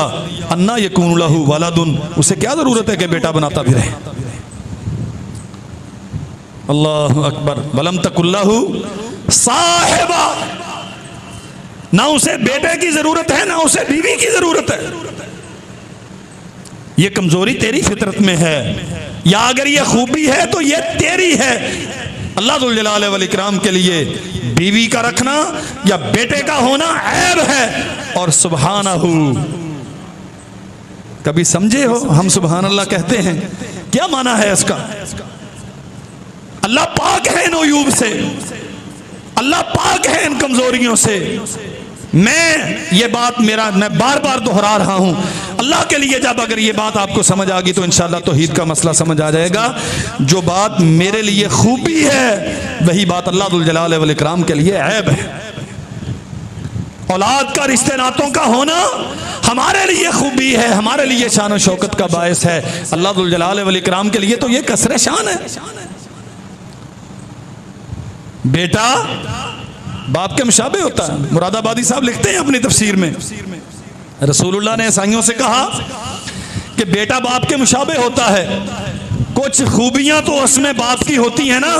अन्ना यकून लहू वलदुन, उसे क्या जरूरत है कि बेटा बनाता फिरे? अल्लाहु अकबर। वलम तकुल्लहु साहिबा, ना उसे बेटे की जरूरत है, ना उसे बीवी की जरूरत है। ये कमजोरी तेरी फितरत में है, या अगर ये खूबी है तो ये तेरी है। अल्लाह जुल जलाल वल इकराम के लिए बीवी का रखना या बेटे का होना ऐब है। और सुबहानहू, कभी समझे हो हम सुबहान अल्लाह कहते हैं, क्या माना है इसका? अल्लाह पाक है इन उयूब से, अल्लाह पाक है इन कमजोरियों से। मैं बार बार दोहरा रहा हूं, अल्लाह के लिए जब अगर ये बात आपको समझ आ गई तो इंशाअल्लाह तौहीद का मसला समझ आ जाएगा। जो बात मेरे लिए खूबी है वही बात अल्लाह जुल जलाल वल इकराम के लिए ऐब है। औलाद का, रिश्ते नातों का होना हमारे लिए खूबी है, हमारे लिए शान और शौकत का बायस है। अल्लाह जुल जलाल वल इकराम के लिए तो ये कसरे शान है। बेटा बाप के मुशाबे होता है। मुरादाबादी साहब लिखते हैं अपनी तफसीर में, रसूलुल्लाह ने ईसाइयों से कहा कि बेटा बाप के मुशाबे होता है। कुछ खूबियां तो उसमें बाप की होती है ना,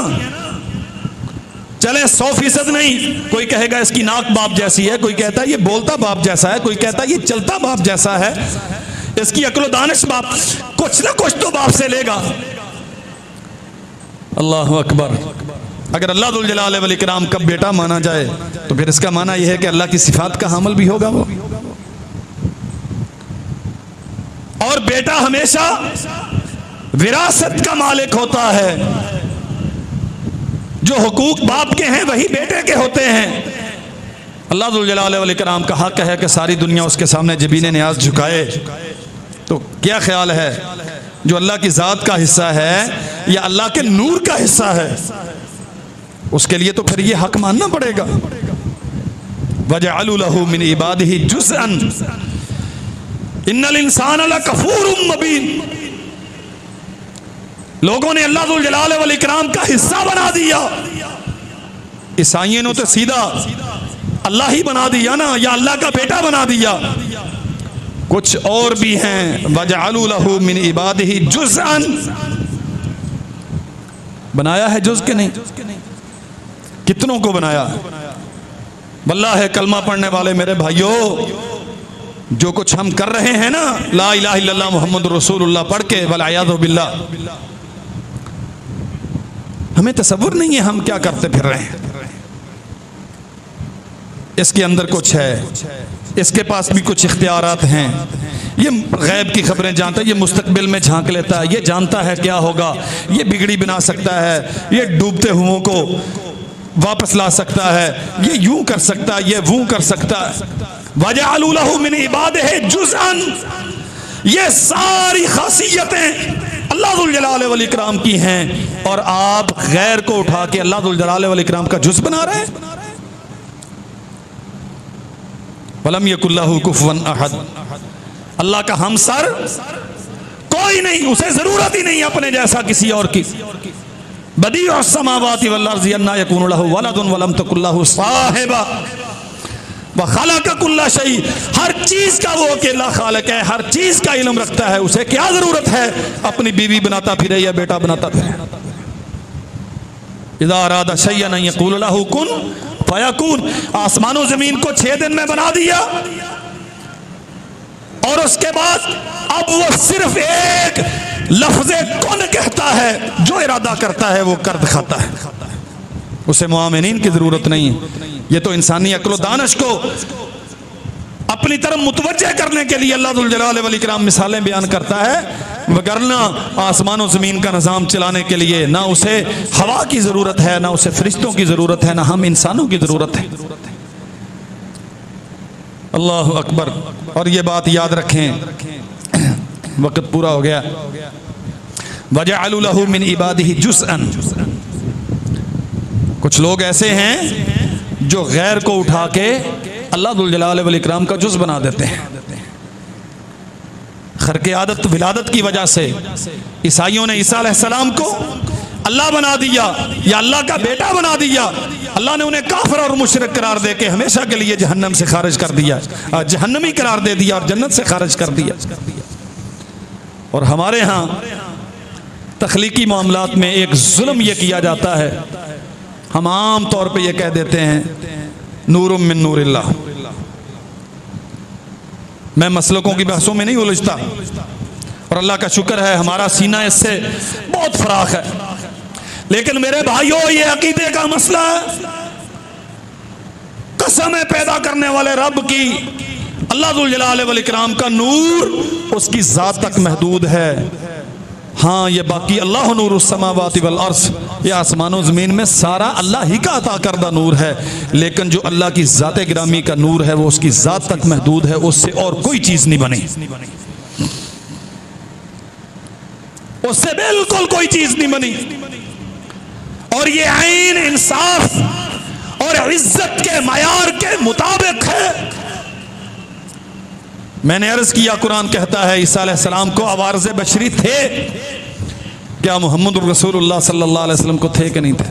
चले 100% नहीं। कोई कहेगा इसकी नाक बाप जैसी है, कोई कहता है ये बोलता बाप जैसा है, कोई कहता है ये चलता बाप जैसा है, इसकी अक्ल दानिश बाप, कुछ ना कुछ तो बाप से लेगा। अल्लाह अकबर। अगर अल्लाह जुल जलाल वल इकराम का बेटा माना जाए तो फिर इसका माना यह है कि अल्लाह की सिफात का हामिल भी होगा वो। और बेटा हमेशा विरासत का मालिक होता है। जो हुकूक बाप के हैं वही बेटे के होते हैं। अल्लाह जुल जलाल वल इकराम का हक है कि सारी दुनिया उसके सामने जबीने न्याज झुकाए। तो क्या ख्याल है, जो अल्लाह की ज़ात का हिस्सा है या अल्लाह के नूर का हिस्सा है, उसके लिए तो फिर ये हक मानना पड़ेगा। वजअलू लहू मिन इबादिही जुज़अन इन्नल इंसान लकफूरुम मुबीन। लोगों ने अल्लाह जुल जलाल वल इकराम का हिस्सा बना दिया। ईसाइयों ने तो सीधा अल्लाह ही बना दिया ना, या अल्लाह का बेटा बना दिया। कुछ और भी हैं, वजअलू लहू मिन इबादिही जुज़अन, बनाया है जुज़ के नहीं? कितनों को बनाया? वल्लाह है कलमा पढ़ने वाले मेरे भाइयों, जो कुछ हम कर रहे हैं ना, ला इलाहा इल्लल्लाह मुहम्मद रसूलुल्लाह पढ़ के, वलअयाज़ु बिल्लाह, हमें तसव्वुर नहीं है हम क्या करते फिर रहे हैं। इसके अंदर कुछ है, इसके पास भी कुछ इख्तियारात हैं। ये गैब की खबरें जानता है, ये मुस्तकबिल में झांक लेता है, ये जानता है क्या होगा, ये बिगड़ी बना सकता है, ये डूबते हुओं को वापस ला सकता है, ये यूं कर सकता है, ये वो कर सकता है। वजअलू लहू मिन इबादिही जुज़अन, ये सारी खासियतें अल्लाह जुल जलाल वल इकराम की हैं, और आप गैर को उठा के अल्लाह जुल जलाल वल इकराम का जुज़ बना रहे हैं। वलम यकुल लहू कुफुवन अहद, अल्लाह का हमसर कोई नहीं, उसे जरूरत ही नहीं अपने जैसा किसी और की। बदीउस समावाति वल अर्ज़ि अन्ना यकूनु लहू वलदुन वलम तकुल लहू साहिबा व खलक़ कुल्ल शै, हर चीज का वो अकेला खालिक है, हर चीज का इल्म रखता है। उसे क्या जरूरत है अपनी बीवी बनाता फिरे या बेटा बनाता फिरे। इज़ा अरादा शैअन अन यक़ूल लहू कुन फयकून, आसमानों जमीन को 6 दिन में बना दिया, और उसके बाद अब वो सिर्फ एक लफ्ज़े कुन कहता है, जो इरादा करता है वो कर दिखाता है। उसे मुआमिनीन की जरूरत नहीं है। ये तो इंसानी अक्ल दानिश को अपनी तरफ मुतवज्जे करने के लिए अल्लाह जुल जलाल वल इकराम मिसालें बयान करता है, वगरना आसमान और ज़मीन का निज़ाम चलाने के लिए ना उसे हवा की ज़रूरत है, ना उसे फरिश्तों की ज़रूरत है, ना हम इंसानों की ज़रूरत है। अल्लाह अकबर। और ये बात याद रखें, वक़्त पूरा हो गया। वजअलू लहू मिन इबादिही जुज़अन। कुछ लोग ऐसे हैं जो गैर को उठा के अल्लाह जुल जलाल वल इकराम का जुज़ बना देते हैं। खर्के आदत विलादत की वजह से ईसाइयों ने ईसा अलैहिस्सलाम को अल्लाह बना दिया या अल्लाह का बेटा बना दिया। अल्लाह ने उन्हें काफिर और मुशरिक करार दे के हमेशा के लिए जहन्नम से खारिज कर दिया, जहन्नमी करार दे दिया और जन्नत से खारिज कर दिया। और हमारे यहाँ तख्लीकी मामलात में एक जुल्म यह किया जाता है, हम आम तौर पे ये कह देते हैं नूरुम मिन नूरिल्लाह। मैं मसलकों की बहसों में नहीं उलझता और अल्लाह का शुक्र है हमारा सीना इससे बहुत फराख है, लेकिन मेरे भाइयों ये अकीदे का मसला है। कसम है पैदा करने वाले रब की, अल्लाह जुल जलाल वल इकराम का नूर उसकी ज़ात तक महदूद है। हाँ, ये बाकी अल्लाह नूरुस समावाति वल अर्ज़, ये आसमानों ज़मीन में सारा अल्लाह ही का अता करदा नूर है, लेकिन जो अल्लाह की ज़ात गिरामी का नूर है वो उसकी ज़ात तक महदूद है, उससे और कोई चीज़ नहीं बनी, उससे बिल्कुल कोई चीज़ नहीं बनी। और ये आईन इंसाफ और इज्जत के मयार के मुताबिक है। मैंने अर्ज किया, कुरान कहता है ईसा अलैहिस्सलाम को अवारज़ बशरी थे, क्या मोहम्मद रसूलुल्लाह सल्लल्लाहु अलैहि वसल्लम को थे कि नहीं थे?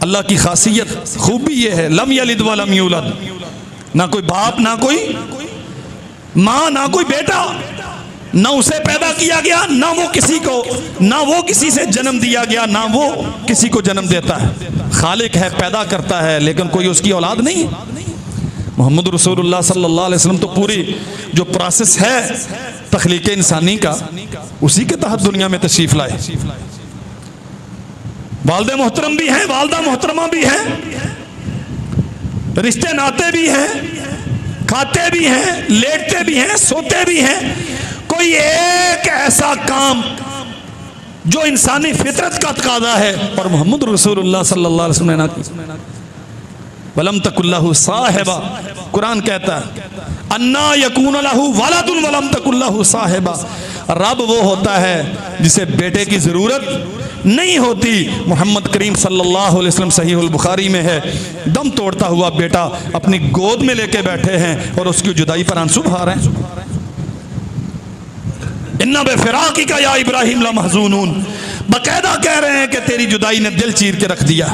अल्लाह की खासियत खूबी ये है, लम यलिद व लम यूलद, ना कोई बाप ना कोई माँ ना कोई बेटा, ना उसे पैदा किया गया ना वो किसी को, ना वो किसी से जन्म दिया गया ना वो किसी को जन्म देता है। खालिक है, पैदा करता है, लेकिन कोई उसकी औलाद नहीं। मोहम्मद रसूलुल्लाह सल्लल्लाहु अलैहि वसल्लम तो पूरी जो प्रोसेस है तख्लीक इंसानी का, उसी के तहत दुनिया में तशरीफ लाए। वालिद मोहतरम भी हैं, वालदा मोहतरमा भी हैं, रिश्ते नाते भी हैं, खाते भी हैं, लेटते भी हैं, सोते भी हैं। कोई एक ऐसा काम जो इंसानी फितरत का तकाज़ा है और मोहम्मद रसूलुल्लाह सल्लल्लाहु अलैहि वसल्लम ने ना की। वलम तकुल्लहु साहिबा, कुरान कहता है अन्ना यकून लहु वलदुन वलम तकुल्लहु साहिबा। रब वो होता है जिसे बेटे की जरूरत नहीं होती। मोहम्मद करीम सल्लल्लाहु अलैहि वसल्लम सहीहुल बुखारी में है, दम तोड़ता हुआ बेटा अपनी गोद में लेके बैठे हैं और उसकी जुदाई पर आंसू बहा रहे हैं। इन्ना बेफिराकी का या इब्राहिम ला महजूनून, बकायदा कह रहे हैं कि तेरी जुदाई ने दिल चीर के रख दिया।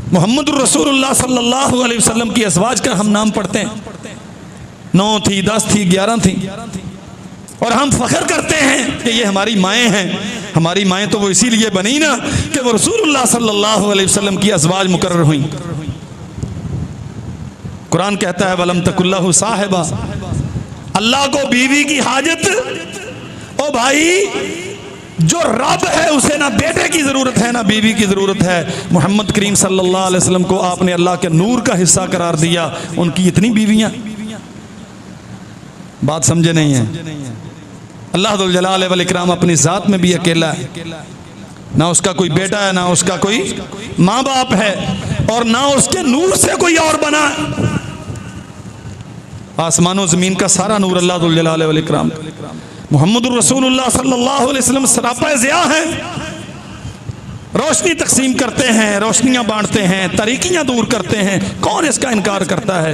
मोहम्मद रसूलुल्लाह सल्लल्लाहु अलैहि वसल्लम की अज़वाज का हम नाम पढ़ते हैं, 9 थी, 10 थी, 11 थी, और हम फख्र करते हैं कि ये हमारी माएँ हैं। हमारी माएँ तो वो इसीलिए बनी ना कि वो रसूलुल्लाह सल्लल्लाहु अलैहि वसल्लम की अज़वाज मुकर्रर हुई। कुरान कहता है वलम तकुल्लहु साहिबा, अल्लाह को बीवी की हाजत, ओ भाई जो रब है उसे ना बेटे की जरूरत है ना बीवी की जरूरत है। मोहम्मद करीम सल्लल्लाहु अलैहि वसल्लम को आपने अल्लाह के नूर का हिस्सा करार दिया, उनकी इतनी बीवियां, बात समझे नहीं है। अल्लाह जुल जलाल वल इकराम अपनी जात में भी अकेला है, ना उसका कोई बेटा है, ना उसका कोई माँ बाप है, और ना उसके नूर से कोई और बना। आसमानों जमीन का सारा नूर अल्लाह जुल जलाल वल इकराम। मोहम्मद रसूलुल्लाह सल्लल्लाहु अलैहि वसल्लम सरापा ज़िया हैं, रोशनी तकसीम करते हैं, रोशनियां बांटते हैं, तरीकियां दूर करते हैं, कौन इसका इनकार करता है?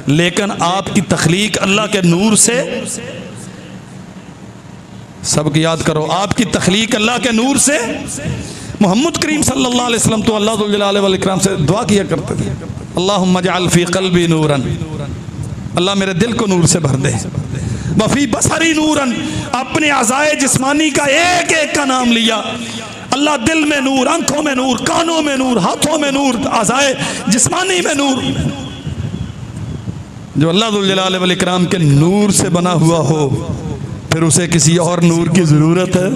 लेकिन आपकी तख्लीक अल्लाह के नूर से, सबकी याद करो, आपकी तख्लीक अल्लाह के नूर से। मोहम्मद करीम सल्लल्लाहु अलैहि वसल्लम तो अल्लाह जुल जलाल वल इकराम से दुआ किया करते थे, अल्लाहुम्मा जअल फी क़ल्बी नूरन, अल्लाह मेरे दिल को नूर से भर दे। वफ़ी बसरी नूरन, अपने अज़ाए जिस्मानी का एक एक का नाम लिया। अल्लाह दिल में नूर, आंखों में नूर, कानों में नूर, हाथों में नूर, अज़ाए जिस्मानी में नूर। जो अल्लाह जुल जलाल वल इकराम के नूर से बना हुआ हो, फिर उसे किसी और नूर की ज़रूरत है?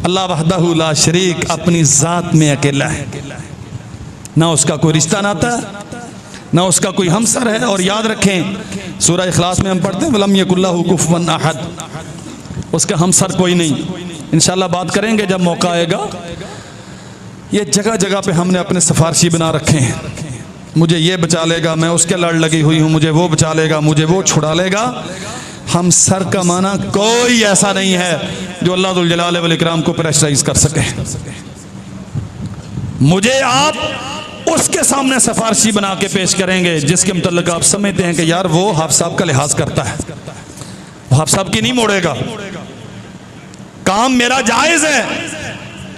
अल्लाह वहदहू ला शरीक अपनी ज़ात में अकेला है। ना उसका कोई रिश्ता नाता, ना उसका कोई हमसर है। और याद रखें, सूरह इखलास में हम पढ़ते हैं वलम यकुल्लाहु कुफुवन अहद, उसका हमसर कोई नहीं। इंशाल्लाह बात करेंगे जब मौका आएगा। ये जगह जगह पे हमने अपने सिफारशी बना रखे हैं, मुझे ये बचा लेगा, मैं उसके लड़ लगी हुई हूँ, मुझे वो बचा लेगा, मुझे वो छुड़ा लेगा। हम सर का माना कोई ऐसा नहीं है जो अल्लाह जुल जलाल वल इकराम को प्रेशराइज कर सके। मुझे आप उसके सामने सिफारशी बना के पेश करेंगे जिसके मुतल्लिक आप समझते हैं कि यार वो हाफ साहब का लिहाज करता है, वो हाफ साहब की नहीं मोड़ेगा, काम मेरा जायज है,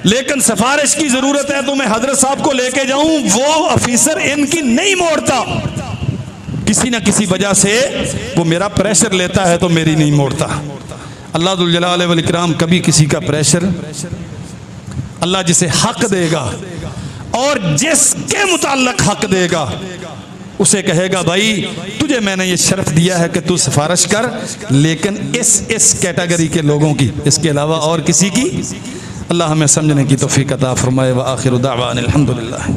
लेकिन सिफारिश की जरूरत है तो मैं हजरत साहब को लेके जाऊं, वो ऑफिसर इनकी नहीं मोड़ता, किसी ना किसी वजह से वो मेरा प्रेशर लेता है तो मेरी नहीं मोड़ता। अल्लाह जुल जलाल वल इकराम कभी किसी का प्रेशर, अल्लाह जिसे हक देगा और जिसके मुताल्लिक हक देगा उसे कहेगा भाई तुझे मैंने ये शर्फ दिया है कि तू सिफारिश कर, लेकिन इस कैटेगरी के लोगों की, इसके अलावा और किसी की। अल्लाह हमें समझने की तौफीक अता फरमाए। व आखिर दावाना अल्हम्दुलिल्लाह।